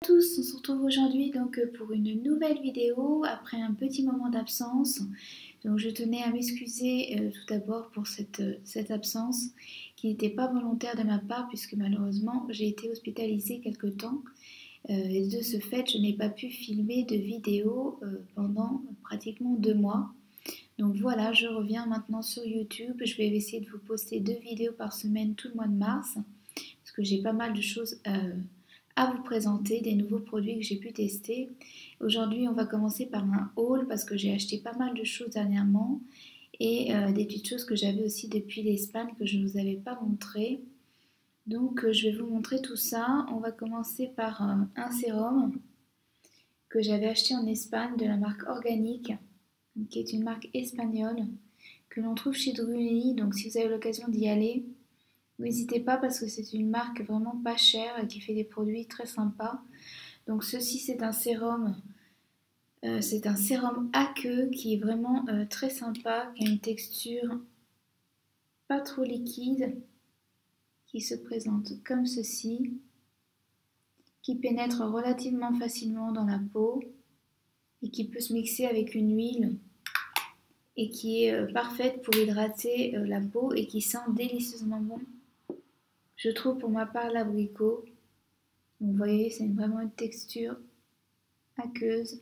Bonjour à tous, on se retrouve aujourd'hui donc pour une nouvelle vidéo après un petit moment d'absence. Donc je tenais à m'excuser tout d'abord pour cette absence qui n'était pas volontaire de ma part puisque malheureusement j'ai été hospitalisée quelque temps et de ce fait je n'ai pas pu filmer de vidéo pendant pratiquement 2 mois. Donc voilà, je reviens maintenant sur YouTube. Je vais essayer de vous poster 2 vidéos par semaine tout le mois de mars parce que j'ai pas mal de choses à vous présenter, des nouveaux produits que j'ai pu tester. Aujourd'hui, on va commencer par un haul parce que j'ai acheté pas mal de choses dernièrement et des petites choses que j'avais aussi depuis l'Espagne que je ne vous avais pas montré. Donc je vais vous montrer tout ça. On va commencer par un sérum que j'avais acheté en Espagne de la marque Organique, qui est une marque espagnole que l'on trouve chez Druni. Donc si vous avez l'occasion d'y aller, n'hésitez pas parce que c'est une marque vraiment pas chère et qui fait des produits très sympas. Donc ceci c'est un sérum aqueux qui est vraiment très sympa, qui a une texture pas trop liquide, qui se présente comme ceci, qui pénètre relativement facilement dans la peau et qui peut se mixer avec une huile et qui est parfaite pour hydrater la peau et qui sent délicieusement bon. Je trouve pour ma part l'abricot. Vous voyez, c'est vraiment une texture aqueuse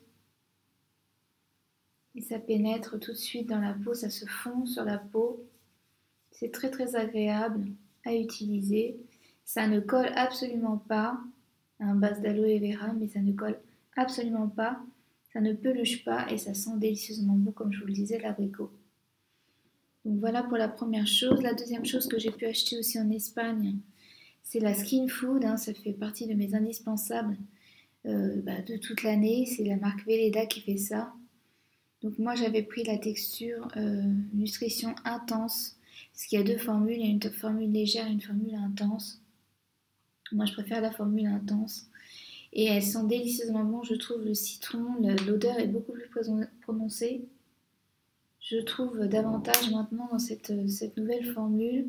et ça pénètre tout de suite dans la peau, ça se fond sur la peau. C'est très très agréable à utiliser. Ça ne colle absolument pas, à un base d'aloe vera, mais ça ne colle absolument pas. Ça ne peluche pas et ça sent délicieusement bon, comme je vous le disais, l'abricot. Donc voilà pour la première chose. La deuxième chose que j'ai pu acheter aussi en Espagne, c'est la Skin Food. Ça fait partie de mes indispensables de toute l'année. C'est la marque Velleda qui fait ça. Donc moi j'avais pris la texture nutrition intense, parce qu'il y a deux formules, il y a une formule légère et une formule intense. Moi je préfère la formule intense. Et elles sont délicieusement bonnes, je trouve le citron, l'odeur est beaucoup plus prononcée. Je trouve davantage maintenant dans cette nouvelle formule.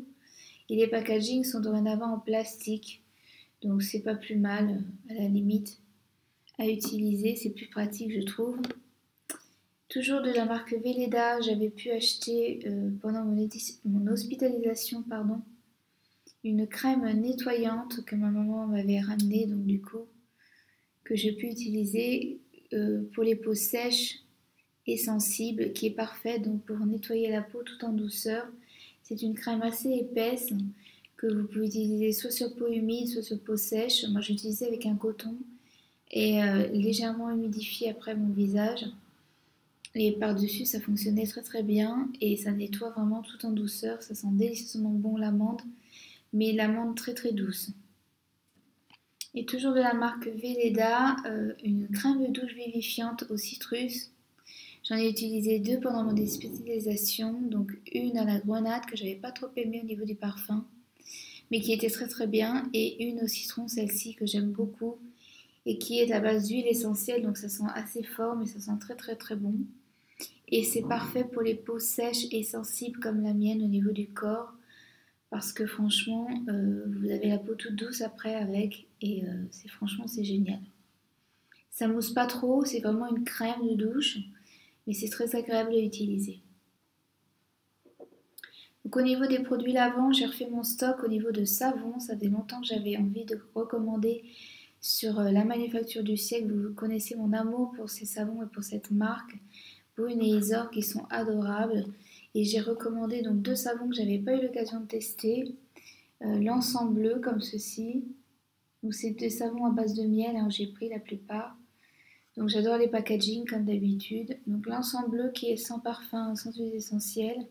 Et les packagings sont dorénavant en plastique. Donc c'est pas plus mal à la limite à utiliser, c'est plus pratique je trouve. Toujours de la marque Velleda, j'avais pu acheter pendant mon hospitalisation une crème nettoyante que ma maman m'avait ramenée, donc du coup, que j'ai pu utiliser pour les peaux sèches et sensibles, qui est parfaite donc pour nettoyer la peau tout en douceur. C'est une crème assez épaisse que vous pouvez utiliser soit sur peau humide, soit sur peau sèche. Moi j'utilisais avec un coton et légèrement humidifié après mon visage. Et par-dessus, ça fonctionnait très très bien et ça nettoie vraiment tout en douceur. Ça sent délicieusement bon l'amande, mais l'amande très très douce. Et toujours de la marque Velleda, une crème de douche vivifiante au citrus. J'en ai utilisé 2 pendant mon hospitalisation, donc une à la grenade que j'avais pas trop aimée au niveau du parfum, mais qui était très très bien, et une au citron, celle-ci que j'aime beaucoup, et qui est à base d'huile essentielle, donc ça sent assez fort, mais ça sent très très très bon. Et c'est parfait pour les peaux sèches et sensibles comme la mienne au niveau du corps. Parce que franchement, vous avez la peau toute douce après avec. Et franchement, c'est génial. Ça mousse pas trop, c'est vraiment une crème de douche. Mais c'est très agréable à utiliser. Donc au niveau des produits lavants, j'ai refait mon stock au niveau de savon. Ça fait longtemps que j'avais envie de recommander sur la manufacture du siècle. Vous connaissez mon amour pour ces savons et pour cette marque. Brune et Isor qui sont adorables. Et j'ai recommandé donc 2 savons que j'avais pas eu l'occasion de tester. L'encens bleu comme ceci. Donc c'est des savons à base de miel, j'ai pris la plupart. Donc j'adore les packaging comme d'habitude. Donc l'encens bleu qui est sans parfum, sans huile essentielle,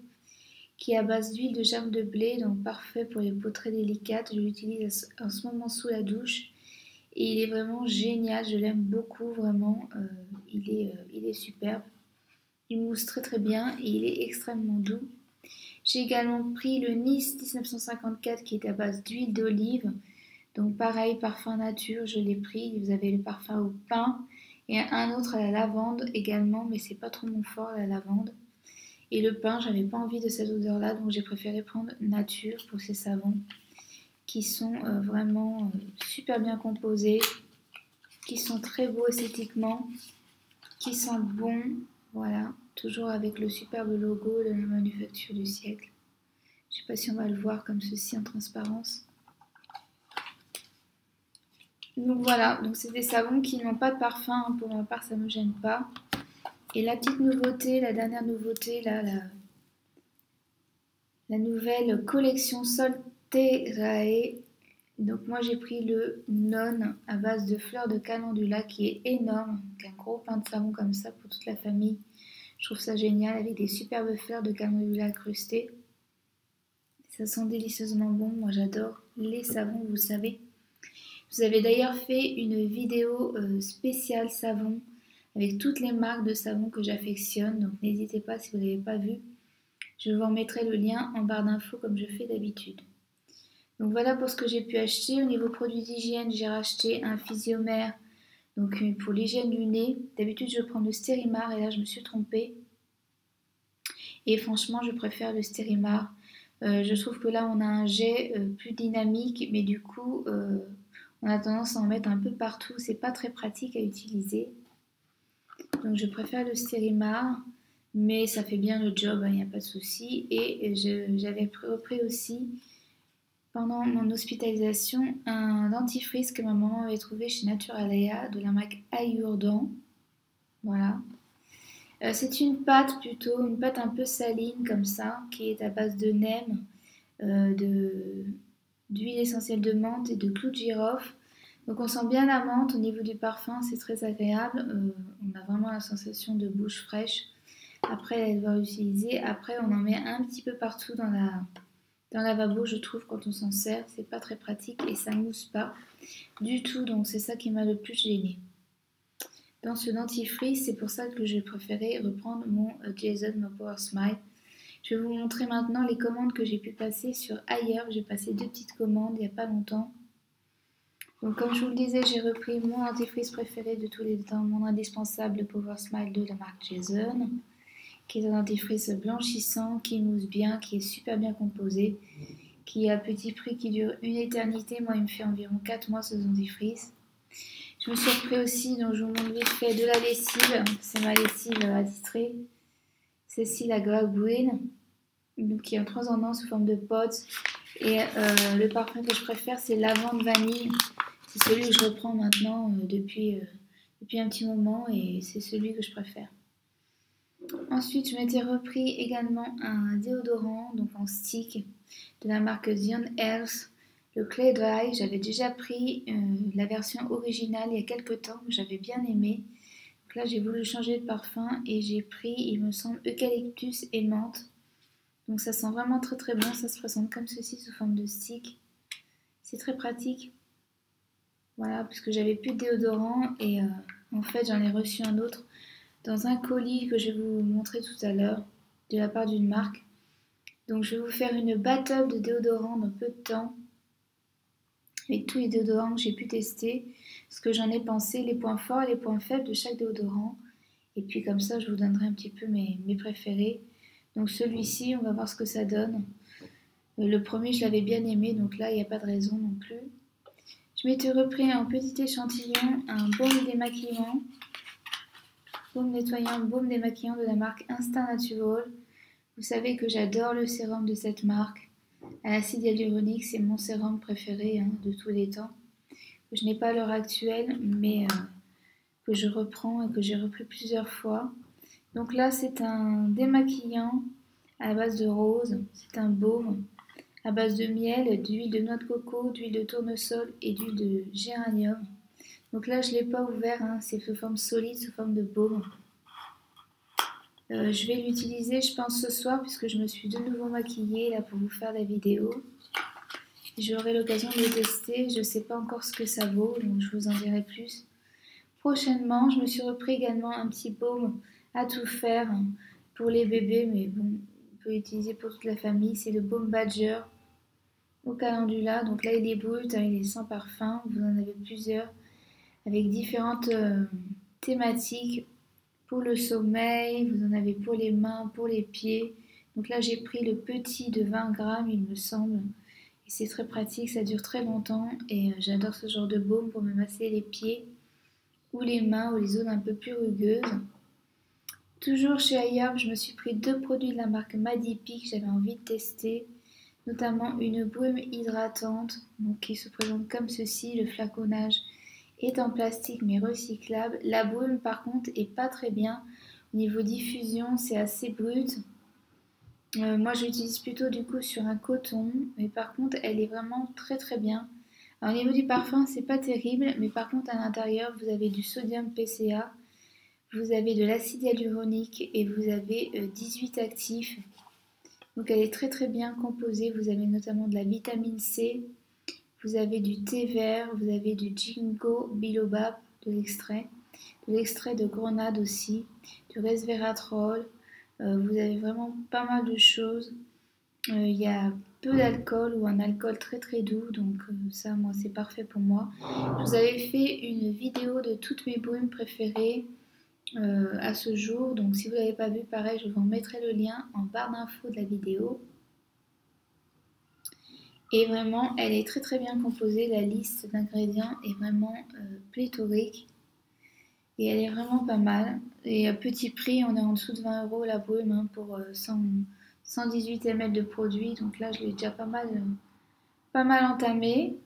qui est à base d'huile de germe de blé, donc parfait pour les peaux très délicates. Je l'utilise en ce moment sous la douche. Et il est vraiment génial, je l'aime beaucoup vraiment. Il est superbe. Il mousse très très bien et il est extrêmement doux. J'ai également pris le Nice 1954 qui est à base d'huile d'olive. Donc pareil, parfum nature, je l'ai pris. Vous avez le parfum au pin et un autre à la lavande également, mais c'est pas trop mon fort la lavande. Et le pin, j'avais pas envie de cette odeur-là, donc j'ai préféré prendre nature pour ces savons qui sont vraiment super bien composés. qui sont très beaux esthétiquement, qui sentent bon. Voilà, toujours avec le superbe logo de la manufacture du siècle. Je ne sais pas si on va le voir comme ceci en transparence. Donc voilà, donc c'est des savons qui n'ont pas de parfum, hein. Pour ma part ça ne me gêne pas. Et la petite nouveauté, la dernière nouveauté, là, la nouvelle collection Solterae. Donc moi j'ai pris le Non à base de fleurs de calendula qui est énorme, donc un gros pain de savon comme ça pour toute la famille. Je trouve ça génial avec des superbes fleurs de calendula incrustées. Ça sent délicieusement bon, moi j'adore les savons, vous savez. Vous avez d'ailleurs fait une vidéo spéciale savon avec toutes les marques de savon que j'affectionne, donc n'hésitez pas si vous ne l'avez pas vu. Je vous en mettrai le lien en barre d'infos comme je fais d'habitude. Donc voilà pour ce que j'ai pu acheter. Au niveau produits d'hygiène, j'ai racheté un physiomère donc pour l'hygiène du nez. D'habitude je prends le Stérimar et là je me suis trompée. Et franchement je préfère le Stérimar. Je trouve que là on a un jet plus dynamique, mais du coup on a tendance à en mettre un peu partout. C'est pas très pratique à utiliser. Donc je préfère le Stérimar, mais ça fait bien le job, il n'y a pas de souci. Et j'avais repris aussi pendant mon hospitalisation un dentifrice que ma maman avait trouvé chez Naturalia de la marque Ayurdan. Voilà. C'est une pâte plutôt, une pâte un peu saline comme ça, qui est à base de neem, d'huile essentielle de menthe et de clous de girofle. Donc on sent bien la menthe au niveau du parfum, c'est très agréable. On a vraiment la sensation de bouche fraîche après l'avoir utilisé. Après on en met un petit peu partout dans le lavabo, je trouve, quand on s'en sert. C'est pas très pratique et ça mousse pas du tout, donc c'est ça qui m'a le plus gêné. Dans ce dentifrice, c'est pour ça que j'ai préféré reprendre mon Jason Power Smile. Je vais vous montrer maintenant les commandes que j'ai pu passer sur ailleurs. J'ai passé 2 petites commandes il n'y a pas longtemps. Donc comme je vous le disais, j'ai repris mon dentifrice préféré de tous les temps, mon indispensable Power Smile de la marque Jason, qui est un dentifrice blanchissant, qui mousse bien, qui est super bien composé, qui a petit prix, qui dure une éternité. Moi il me fait environ 4 mois ce dentifrice. Je me suis repris aussi, donc je vous montre vite fait, de la lessive. C'est ma lessive attitrée. Celle-ci, la Greg Green, qui est en 3 en 1 sous forme de potes. Et le parfum que je préfère, c'est lavande vanille. C'est celui que je reprends maintenant depuis un petit moment et c'est celui que je préfère. Ensuite, je m'étais repris également un déodorant, donc en stick, de la marque Zion Health. Le Clay Dry, j'avais déjà pris la version originale il y a quelques temps, que j'avais bien aimé. Donc là, j'ai voulu changer de parfum et j'ai pris, il me semble, eucalyptus et menthe. Donc ça sent vraiment très très bon, ça se présente comme ceci sous forme de stick. C'est très pratique. Voilà, puisque j'avais plus de déodorant et en fait j'en ai reçu un autre dans un colis que je vais vous montrer tout à l'heure de la part d'une marque. Donc je vais vous faire une battle de déodorant dans peu de temps avec tous les déodorants que j'ai pu tester, ce que j'en ai pensé, les points forts et les points faibles de chaque déodorant. Et puis comme ça je vous donnerai un petit peu mes préférés. Donc celui-ci, on va voir ce que ça donne. Le premier je l'avais bien aimé, donc là il n'y a pas de raison non plus. Je m'étais repris en petit échantillon un baume démaquillant, baume nettoyant, baume démaquillant de la marque Instinct Natural. Vous savez que j'adore le sérum de cette marque. À l'acide hyaluronique, c'est mon sérum préféré de tous les temps. Que je n'ai pas à l'heure actuelle, mais que je reprends et que j'ai repris plusieurs fois. Donc là, c'est un démaquillant à base de rose. C'est un baume à base de miel, d'huile de noix de coco, d'huile de tournesol et d'huile de géranium. Donc là, je ne l'ai pas ouvert, c'est sous forme solide, sous forme de baume. Je vais l'utiliser, je pense, ce soir, puisque je me suis de nouveau maquillée là pour vous faire la vidéo. J'aurai l'occasion de le tester, je ne sais pas encore ce que ça vaut, donc je vous en dirai plus prochainement. Je me suis repris également un petit baume à tout faire pour les bébés, mais bon, on peut l'utiliser pour toute la famille. C'est le baume Badger au calendula. Donc là il est brut, il est sans parfum, vous en avez plusieurs avec différentes thématiques. Pour le sommeil, vous en avez pour les mains, pour les pieds. Donc là j'ai pris le petit de 20 grammes il me semble, et c'est très pratique, ça dure très longtemps et j'adore ce genre de baume pour me masser les pieds. ou les mains ou les zones un peu plus rugueuses. Toujours chez Ayob, je me suis pris 2 produits de la marque Madipi que j'avais envie de tester, notamment une brume hydratante donc, qui se présente comme ceci. Le flaconnage est en plastique mais recyclable. La brume par contre est pas très bien. Au niveau diffusion, c'est assez brut. Moi j'utilise plutôt du coup sur un coton, mais par contre elle est vraiment très très bien. Alors, au niveau du parfum, c'est pas terrible, mais par contre à l'intérieur vous avez du sodium PCA, vous avez de l'acide hyaluronique et vous avez 18 actifs. Donc elle est très très bien composée. Vous avez notamment de la vitamine C, vous avez du thé vert, vous avez du ginkgo biloba, de l'extrait de grenade aussi, du resveratrol. Vous avez vraiment pas mal de choses. Il y a peu d'alcool ou un alcool très très doux, donc ça, moi, c'est parfait pour moi. Je vous avais fait une vidéo de toutes mes brumes préférées à ce jour, donc si vous ne l'avez pas vu, pareil, je vous en mettrai le lien en barre d'infos de la vidéo. Et vraiment, elle est très très bien composée, la liste d'ingrédients est vraiment pléthorique. Et elle est vraiment pas mal. Et à petit prix, on est en dessous de 20 € la brume hein, pour 118 ml de produit. Donc là, je l'ai déjà pas mal entamé.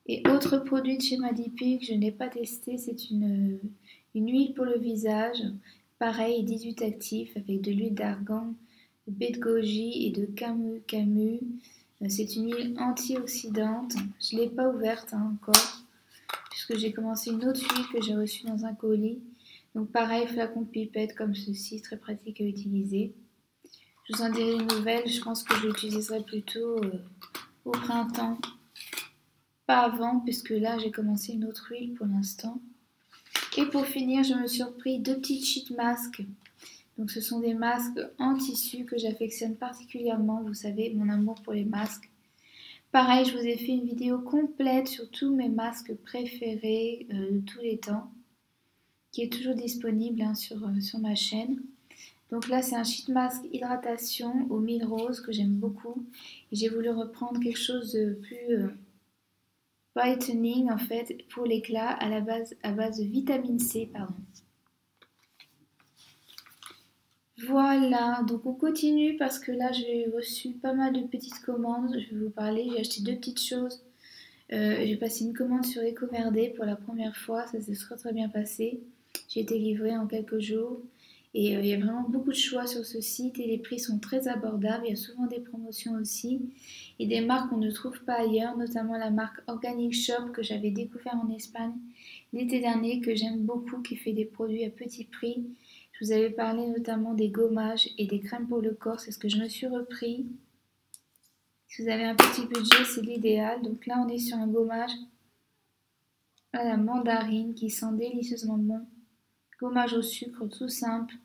Et autre produit de chez Madipi que je n'ai pas testé, c'est une huile pour le visage. Pareil, 18 actifs avec de l'huile d'argan, de baie de goji et de camu. C'est une huile antioxydante. Je ne l'ai pas ouverte hein, encore, puisque j'ai commencé une autre huile que j'ai reçue dans un colis. Donc pareil, flacon de pipette comme ceci, très pratique à utiliser. Je vous en dirai une nouvelle, je pense que je l'utiliserai plutôt au printemps. Pas avant, puisque là j'ai commencé une autre huile pour l'instant. Et pour finir, je me suis repris 2 petits sheet masks. Donc ce sont des masques en tissu que j'affectionne particulièrement. Vous savez, mon amour pour les masques. Pareil, je vous ai fait une vidéo complète sur tous mes masques préférés de tous les temps, qui est toujours disponible hein, sur ma chaîne. Donc là, c'est un sheet mask hydratation au mille rose que j'aime beaucoup. Et j'ai voulu reprendre quelque chose de plus whitening en fait pour l'éclat à base de vitamine C, pardon. Voilà, donc on continue parce que là j'ai reçu pas mal de petites commandes. Je vais vous parler, j'ai acheté 2 petites choses. J'ai passé une commande sur EcoVerde pour la première fois, ça s'est très très bien passé. J'ai été livrée en quelques jours et il y a vraiment beaucoup de choix sur ce site et les prix sont très abordables. Il y a souvent des promotions aussi et des marques qu'on ne trouve pas ailleurs, notamment la marque Organic Shop que j'avais découvert en Espagne l'été dernier, que j'aime beaucoup, qui fait des produits à petit prix. Je vous avais parlé notamment des gommages et des crèmes pour le corps, c'est ce que je me suis repris. Si vous avez un petit budget, c'est l'idéal. Donc là, on est sur un gommage à la mandarine qui sent délicieusement bon. Gommage au sucre, tout simple.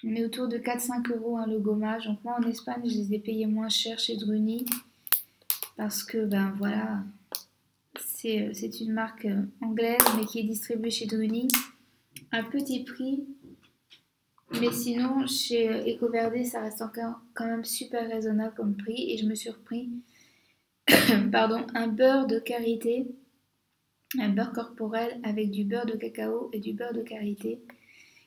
On est autour de 4-5 € hein, le gommage. Donc moi, en Espagne, je les ai payés moins cher chez Druni. Parce que, ben voilà, c'est une marque anglaise, mais qui est distribuée chez Druni à petit prix. Mais sinon, chez EcoVerde, ça reste encore quand même super raisonnable comme prix. Et je me suis repris pardon, un beurre de karité, un beurre corporel avec du beurre de cacao et du beurre de karité,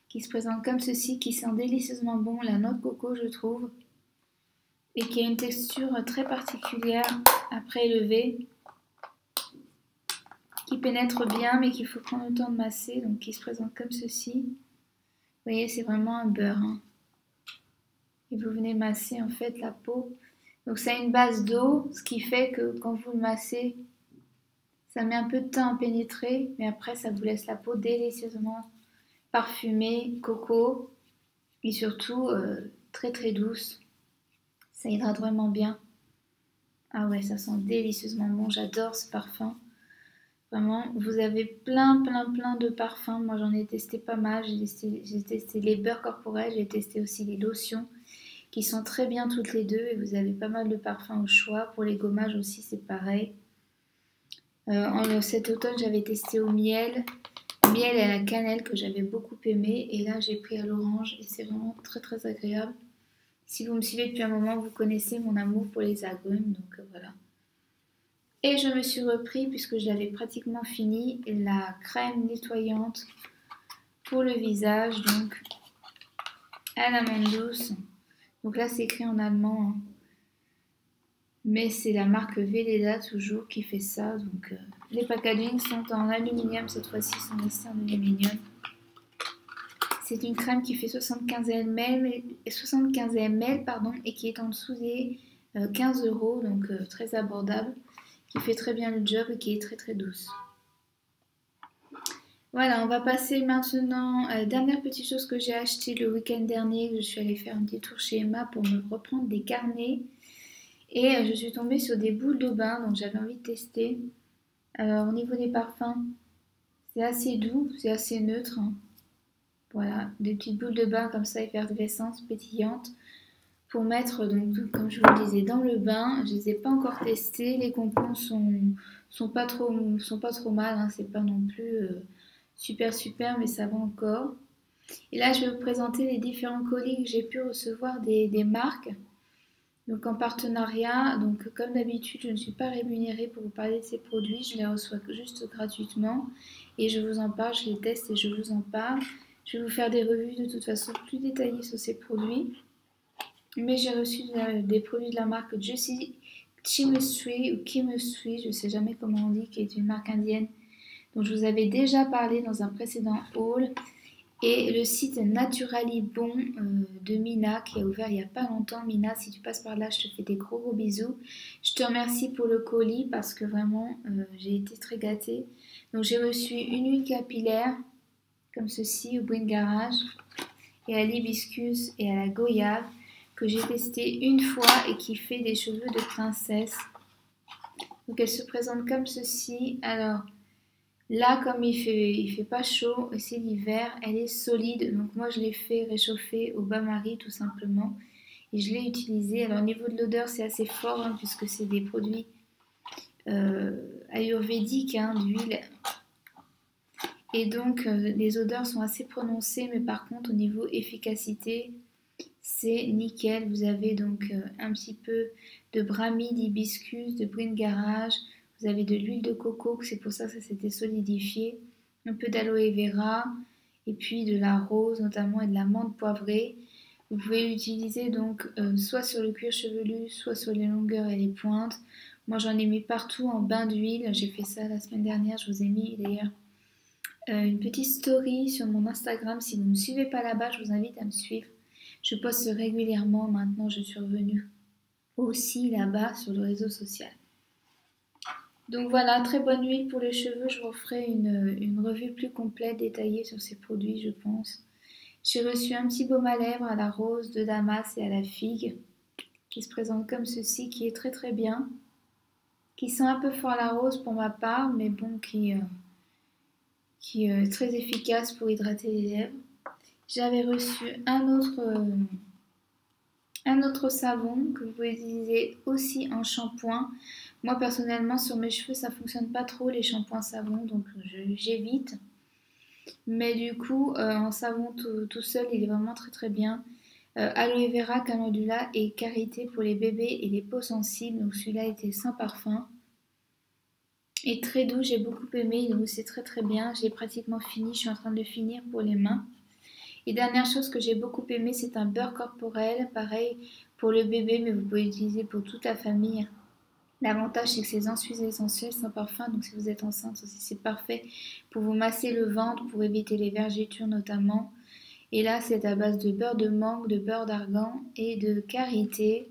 qui se présente comme ceci, qui sent délicieusement bon la noix de coco, je trouve, et qui a une texture très particulière après élevé, qui pénètre bien, mais qu'il faut prendre le temps de masser, donc qui se présente comme ceci. Vous voyez, c'est vraiment un beurre. Hein. Et vous venez masser en fait la peau. Donc ça a une base d'eau, ce qui fait que quand vous le massez, ça met un peu de temps à pénétrer, mais après ça vous laisse la peau délicieusement parfumée, coco, et surtout très très douce. Ça hydrate vraiment bien. Ah ouais, ça sent délicieusement bon, j'adore ce parfum. Vraiment, vous avez plein de parfums. Moi j'en ai testé pas mal. J'ai testé les beurres corporels, j'ai testé aussi les lotions qui sont très bien toutes les deux. Et vous avez pas mal de parfums au choix. Pour les gommages aussi, c'est pareil. Cet automne, j'avais testé au miel et à la cannelle que j'avais beaucoup aimé. Et là, j'ai pris à l'orange et c'est vraiment très très agréable. Si vous me suivez depuis un moment, vous connaissez mon amour pour les agrumes. Donc voilà. Et je me suis repris, puisque je l'avais pratiquement fini, la crème nettoyante pour le visage, donc à l'amande douce. Donc là c'est écrit en allemand, hein. Mais c'est la marque Veleda toujours qui fait ça. Donc les packagings sont en aluminium, cette fois-ci sont restés en aluminium. C'est une crème qui fait 75 ml pardon, et qui est en dessous des 15 €, donc très abordable, qui fait très bien le job et qui est très très douce. Voilà, on va passer maintenant à la dernière petite chose que j'ai acheté le week-end dernier. Je suis allée faire un petit tour chez Emma pour me reprendre des carnets. Et je suis tombée sur des boules de bain, donc j'avais envie de tester. Alors au niveau des parfums, c'est assez doux, c'est assez neutre, hein. Voilà, des petites boules de bain comme ça, effervescentes, pétillantes, pour mettre, donc, comme je vous le disais, dans le bain. Je ne les ai pas encore testés. Les concombre sont pas trop mal, hein. C'est pas non plus super, mais ça va encore. Et là, je vais vous présenter les différents colis que j'ai pu recevoir des marques. Donc en partenariat, donc comme d'habitude, je ne suis pas rémunérée pour vous parler de ces produits, je les reçois juste gratuitement et je vous en parle, je les teste et je vous en parle. Je vais vous faire des revues de toute façon plus détaillées sur ces produits. Mais j'ai reçu des produits de la marque Juicy Chemistry ou Chemistry, je ne sais jamais comment on dit, qui est une marque indienne dont je vous avais déjà parlé dans un précédent haul. Et le site Naturally Bon de Mina qui a ouvert il n'y a pas longtemps. Mina, si tu passes par là, je te fais des gros bisous. Je te remercie pour le colis parce que vraiment j'ai été très gâtée. Donc j'ai reçu une huile capillaire comme ceci au Green Garage et à l'hibiscus et à la goyave que j'ai testé une fois et qui fait des cheveux de princesse. Donc elle se présente comme ceci. Alors là, comme il fait pas chaud, c'est l'hiver, elle est solide. Donc moi, je l'ai fait réchauffer au bain-marie tout simplement. Et je l'ai utilisée. Alors au niveau de l'odeur, c'est assez fort, hein, puisque c'est des produits ayurvédiques, hein, d'huile. Et donc les odeurs sont assez prononcées, mais par contre au niveau efficacité, c'est nickel. Vous avez donc un petit peu de brahmi, d'hibiscus, de Green Garage. Vous avez de l'huile de coco, c'est pour ça que ça s'était solidifié. Un peu d'aloe vera et puis de la rose notamment et de la menthe poivrée. Vous pouvez l'utiliser donc soit sur le cuir chevelu, soit sur les longueurs et les pointes. Moi j'en ai mis partout en bain d'huile. J'ai fait ça la semaine dernière. Je vous ai mis d'ailleurs une petite story sur mon Instagram. Si vous ne me suivez pas là-bas, je vous invite à me suivre. Je poste régulièrement maintenant. Je suis revenue aussi là-bas sur le réseau social. Donc voilà, très bonne huile pour les cheveux. Je vous ferai une revue plus complète, détaillée sur ces produits, je pense. J'ai reçu un petit baume à lèvres à la rose de Damas et à la figue, qui se présente comme ceci, qui est très très bien, qui sent un peu fort la rose pour ma part, mais bon, qui est très efficace pour hydrater les lèvres. J'avais reçu un autre savon que vous pouvez utiliser aussi en shampoing. Moi personnellement sur mes cheveux ça fonctionne pas trop les shampoings savon, donc j'évite. Mais du coup en savon tout seul il est vraiment très très bien. Aloe vera, calendula et karité pour les bébés et les peaux sensibles. Donc celui-là était sans parfum. Et très doux, j'ai beaucoup aimé, il moussait très très bien. J'ai pratiquement fini, je suis en train de le finir pour les mains. Et dernière chose que j'ai beaucoup aimé, c'est un beurre corporel, pareil pour le bébé, mais vous pouvez l'utiliser pour toute la famille. L'avantage, c'est que c'est sans huiles essentielles, sans parfum, donc si vous êtes enceinte aussi, c'est parfait pour vous masser le ventre, pour éviter les vergetures notamment. Et là, c'est à base de beurre de mangue, de beurre d'argan et de karité.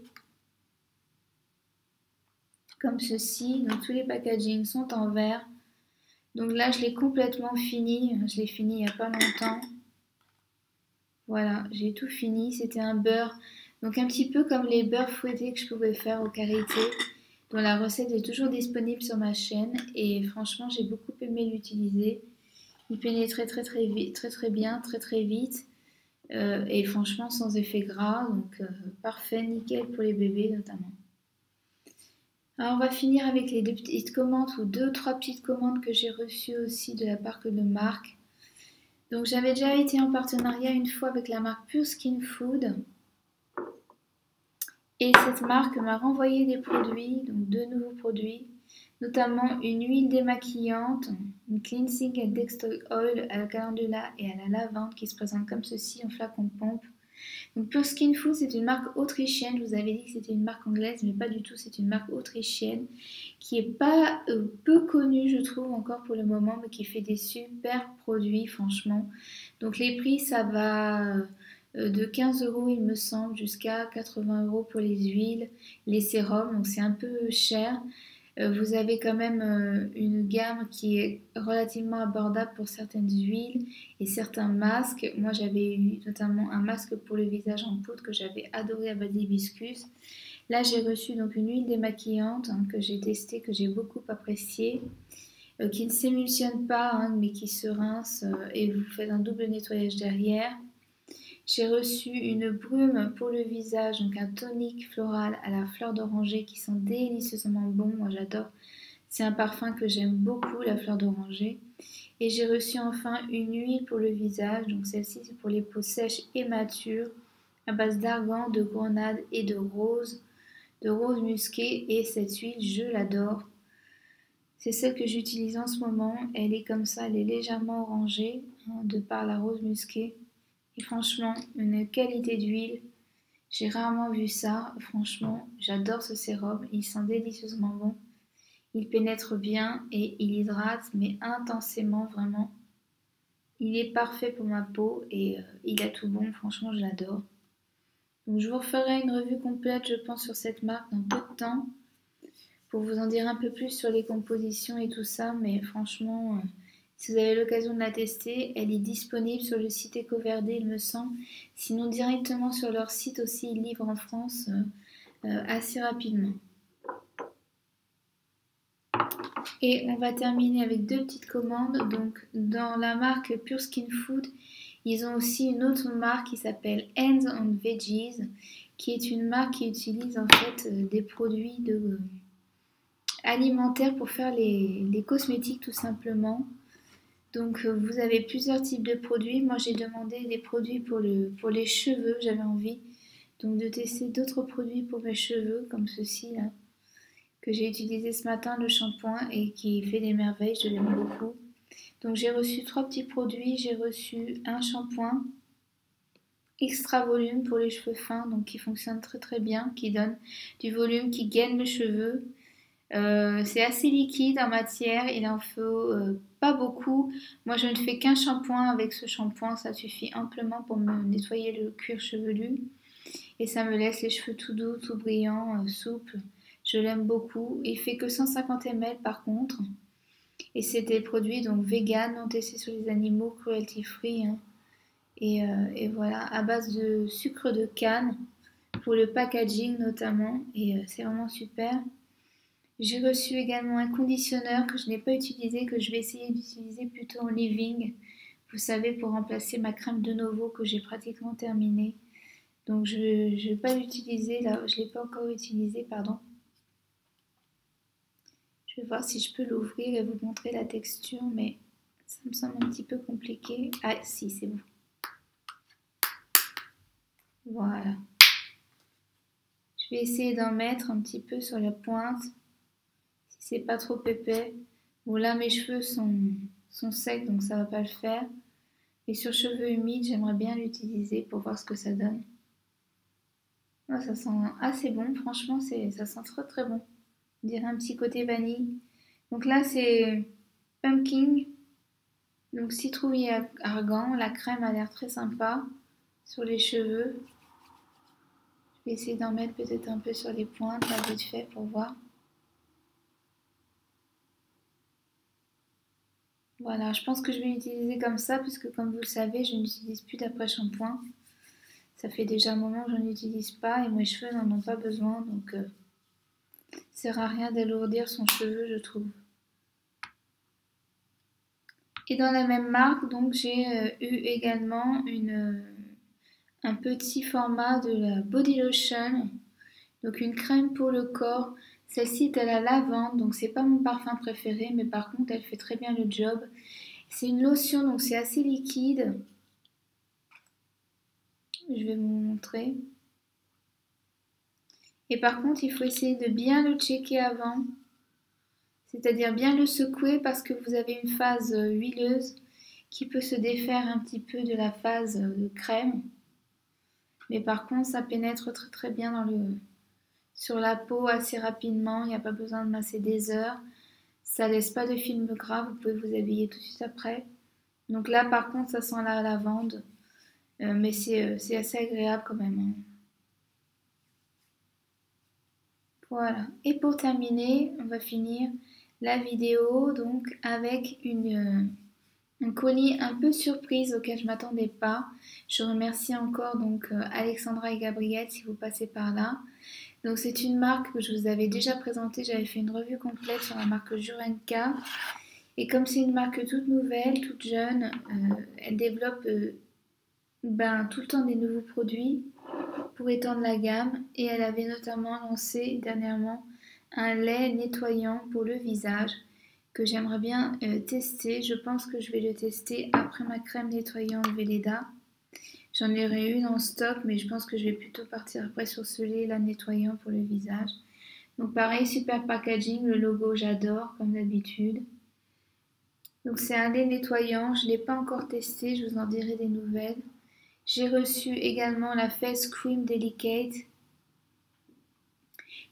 Comme ceci, donc tous les packagings sont en verre. Donc là, je l'ai complètement fini, je l'ai fini il n'y a pas longtemps. Voilà, j'ai tout fini. C'était un beurre, donc un petit peu comme les beurres fouettés que je pouvais faire au karité, dont la recette est toujours disponible sur ma chaîne. Et franchement, j'ai beaucoup aimé l'utiliser. Il pénétrait très vite, très bien, très vite. Et franchement, sans effet gras, donc parfait, nickel pour les bébés notamment. Alors on va finir avec les deux petites commandes ou trois petites commandes que j'ai reçues aussi de la part de marque. Donc j'avais déjà été en partenariat une fois avec la marque Pure Skin Food. Et cette marque m'a renvoyé des produits, donc deux nouveaux produits. notamment une huile démaquillante, une cleansing and dextrose oil à la calendula et à la lavande qui se présente comme ceci en flacon pompe. Donc Pure Skin Food, c'est une marque autrichienne. Je vous avais dit que c'était une marque anglaise, mais pas du tout. C'est une marque autrichienne qui est pas peu connue, je trouve, encore pour le moment, mais qui fait des super produits, franchement. Donc les prix, ça va de 15 euros, il me semble, jusqu'à 80 euros pour les huiles, les sérums. Donc c'est un peu cher. Vous avez quand même une gamme qui est relativement abordable pour certaines huiles et certains masques. Moi, j'avais eu notamment un masque pour le visage en poudre que j'avais adoré à base d'hibiscus. Là, j'ai reçu donc une huile démaquillante que j'ai testée, que j'ai beaucoup appréciée, qui ne s'émulsionne pas, mais qui se rince et vous faites un double nettoyage derrière. J'ai reçu une brume pour le visage, donc un tonique floral à la fleur d'oranger qui sent délicieusement bon. Moi j'adore. C'est un parfum que j'aime beaucoup, la fleur d'oranger. Et j'ai reçu enfin une huile pour le visage. Donc celle-ci c'est pour les peaux sèches et matures, à base d'argan, de grenade et de rose musqué. Et cette huile, je l'adore. C'est celle que j'utilise en ce moment. Elle est comme ça, elle est légèrement orangée, de par la rose musquée. Et franchement, une qualité d'huile. J'ai rarement vu ça. Franchement, j'adore ce sérum. Il sent délicieusement bon. Il pénètre bien et il hydrate, mais intensément, vraiment. Il est parfait pour ma peau et il a tout bon. Franchement, je l'adore. Donc, je vous referai une revue complète, je pense, sur cette marque dans peu de temps pour vous en dire un peu plus sur les compositions et tout ça. Mais franchement, si vous avez l'occasion de la tester, elle est disponible sur le site EcoVerde, il me semble. Sinon, directement sur leur site aussi, ils livrent en France assez rapidement. Et on va terminer avec deux petites commandes. Donc, dans la marque Pure Skin Food, ils ont aussi une autre marque qui s'appelle Hands on Veggies, qui est une marque qui utilise en fait des produits alimentaires pour faire les cosmétiques tout simplement. Donc vous avez plusieurs types de produits. Moi j'ai demandé des produits pour les cheveux, j'avais envie donc de tester d'autres produits pour mes cheveux comme ceci là, que j'ai utilisé ce matin, le shampoing, et qui fait des merveilles, je l'aime beaucoup. Donc j'ai reçu trois petits produits. J'ai reçu un shampoing extra volume pour les cheveux fins, donc qui fonctionne très très bien, qui donne du volume, qui gaine le cheveu. C'est assez liquide en matière, il en faut pas beaucoup. Moi je ne fais qu'un shampoing avec ce shampoing, ça suffit amplement pour me nettoyer le cuir chevelu et ça me laisse les cheveux tout doux, tout brillants, souples. Je l'aime beaucoup. Il fait que 150 ml par contre et c'est des produits donc vegan, non testés sur les animaux, cruelty free et voilà, à base de sucre de canne pour le packaging notamment et c'est vraiment super. J'ai reçu également un conditionneur que je n'ai pas utilisé, que je vais essayer d'utiliser plutôt en living. Vous savez, pour remplacer ma crème de Novo que j'ai pratiquement terminée. Donc je ne vais pas l'utiliser là, je ne l'ai pas encore utilisé, pardon. Je vais voir si je peux l'ouvrir et vous montrer la texture, mais ça me semble un petit peu compliqué. Ah si, c'est bon. Voilà. Je vais essayer d'en mettre un petit peu sur la pointe. Si c'est pas trop épais. Bon là mes cheveux sont secs donc ça va pas le faire. Et sur cheveux humides j'aimerais bien l'utiliser pour voir ce que ça donne. Oh, ça sent assez bon, franchement ça sent très très bon. On dirait un petit côté vanille. Donc là c'est pumpkin. Donc citrouille et argan. La crème a l'air très sympa sur les cheveux. Je vais essayer d'en mettre peut-être un peu sur les pointes là vite fait pour voir. Voilà, je pense que je vais l'utiliser comme ça puisque comme vous le savez, je n'utilise plus d'après-shampoing. Ça fait déjà un moment que je n'en utilise pas et mes cheveux n'en ont pas besoin donc ça sert à rien d'alourdir son cheveu, je trouve. Et dans la même marque, donc j'ai eu également un petit format de la body lotion, donc une crème pour le corps. Celle-ci est à la lavande, donc c'est pas mon parfum préféré, mais par contre elle fait très bien le job. C'est une lotion, donc c'est assez liquide. Je vais vous montrer. Et par contre, il faut essayer de bien le checker avant. C'est-à-dire bien le secouer parce que vous avez une phase huileuse qui peut se défaire un petit peu de la phase de crème. Mais par contre, ça pénètre très très bien sur la peau assez rapidement. Il n'y a pas besoin de masser des heures. Ça laisse pas de film gras. Vous pouvez vous habiller tout de suite après. Donc là, par contre, ça sent la lavande. Mais c'est assez agréable quand même, hein. Voilà. Et pour terminer, on va finir la vidéo donc avec un colis un peu surprise auquel je m'attendais pas. Je remercie encore donc Alexandra et Gabrielle si vous passez par là. Donc c'est une marque que je vous avais déjà présentée, j'avais fait une revue complète sur la marque Jurenka. Et comme c'est une marque toute nouvelle, toute jeune, elle développe tout le temps des nouveaux produits pour étendre la gamme. Et elle avait notamment lancé dernièrement un lait nettoyant pour le visage que j'aimerais bien tester. Je pense que je vais le tester après ma crème nettoyante Velleda. J'en aurai une en stock, mais je pense que je vais plutôt partir après sur ce lait là nettoyant pour le visage. Donc pareil, super packaging, le logo j'adore comme d'habitude. Donc c'est un lait nettoyant, je ne l'ai pas encore testé, je vous en dirai des nouvelles. J'ai reçu également la Face Cream Delicate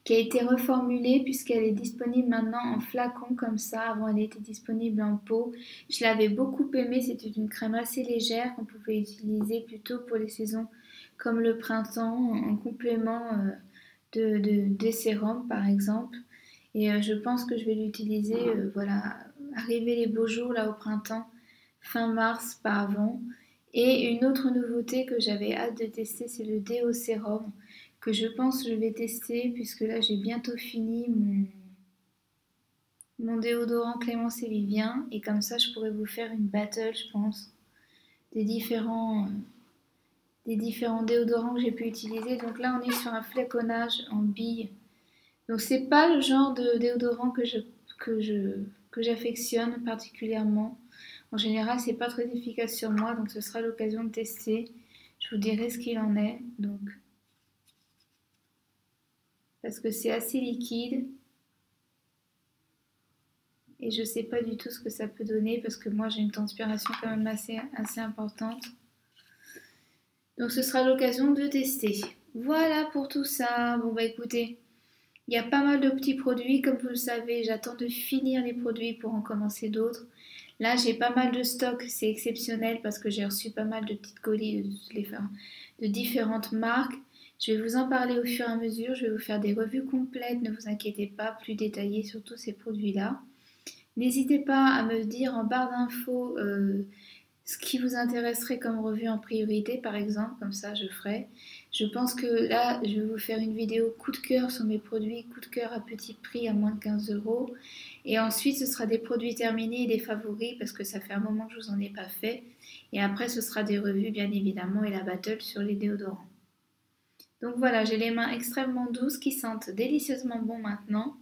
qui a été reformulée puisqu'elle est disponible maintenant en flacon comme ça. Avant elle était disponible en pot. Je l'avais beaucoup aimée, c'était une crème assez légère qu'on pouvait utiliser plutôt pour les saisons comme le printemps en complément des sérums par exemple. Et je pense que je vais l'utiliser, voilà, arriver les beaux jours là au printemps, fin mars, pas avant. Et une autre nouveauté que j'avais hâte de tester, c'est le déo sérum que je pense que je vais tester puisque là j'ai bientôt fini mon déodorant Clémence et Vivien et comme ça je pourrais vous faire une battle je pense des différents déodorants que j'ai pu utiliser. Donc là on est sur un flaconnage en bille. Donc c'est pas le genre de déodorant que je que j'affectionne particulièrement. En général, c'est pas très efficace sur moi, donc ce sera l'occasion de tester. Je vous dirai ce qu'il en est. Donc parce que c'est assez liquide et je sais pas du tout ce que ça peut donner parce que moi j'ai une transpiration quand même assez importante. Donc ce sera l'occasion de tester. Voilà pour tout ça. Bon bah écoutez, il y a pas mal de petits produits, comme vous le savez, j'attends de finir les produits pour en commencer d'autres. Là, j'ai pas mal de stock, c'est exceptionnel parce que j'ai reçu pas mal de petites colis de différentes marques. Je vais vous en parler au fur et à mesure, je vais vous faire des revues complètes, ne vous inquiétez pas, plus détaillées sur tous ces produits-là. N'hésitez pas à me dire en barre d'infos ce qui vous intéresserait comme revue en priorité, par exemple, comme ça je ferai. Je pense que là, je vais vous faire une vidéo coup de cœur sur mes produits, coup de cœur à petit prix, à moins de 15 euros. Et ensuite, ce sera des produits terminés et des favoris, parce que ça fait un moment que je vous en ai pas fait. Et après, ce sera des revues, bien évidemment, et la battle sur les déodorants. Donc voilà, j'ai les mains extrêmement douces qui sentent délicieusement bon maintenant.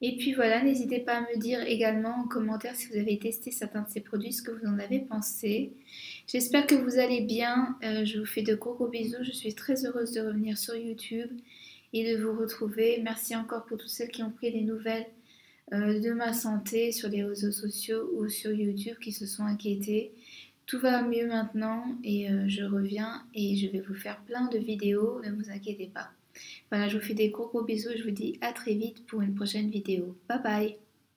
Et puis voilà, n'hésitez pas à me dire également en commentaire si vous avez testé certains de ces produits, ce que vous en avez pensé. J'espère que vous allez bien. Je vous fais de gros gros bisous. Je suis très heureuse de revenir sur YouTube et de vous retrouver. Merci encore pour toutes celles qui ont pris des nouvelles de ma santé sur les réseaux sociaux ou sur YouTube qui se sont inquiétées. Tout va mieux maintenant et je reviens et je vais vous faire plein de vidéos, ne vous inquiétez pas. Voilà, je vous fais des gros gros bisous et je vous dis à très vite pour une prochaine vidéo. Bye bye!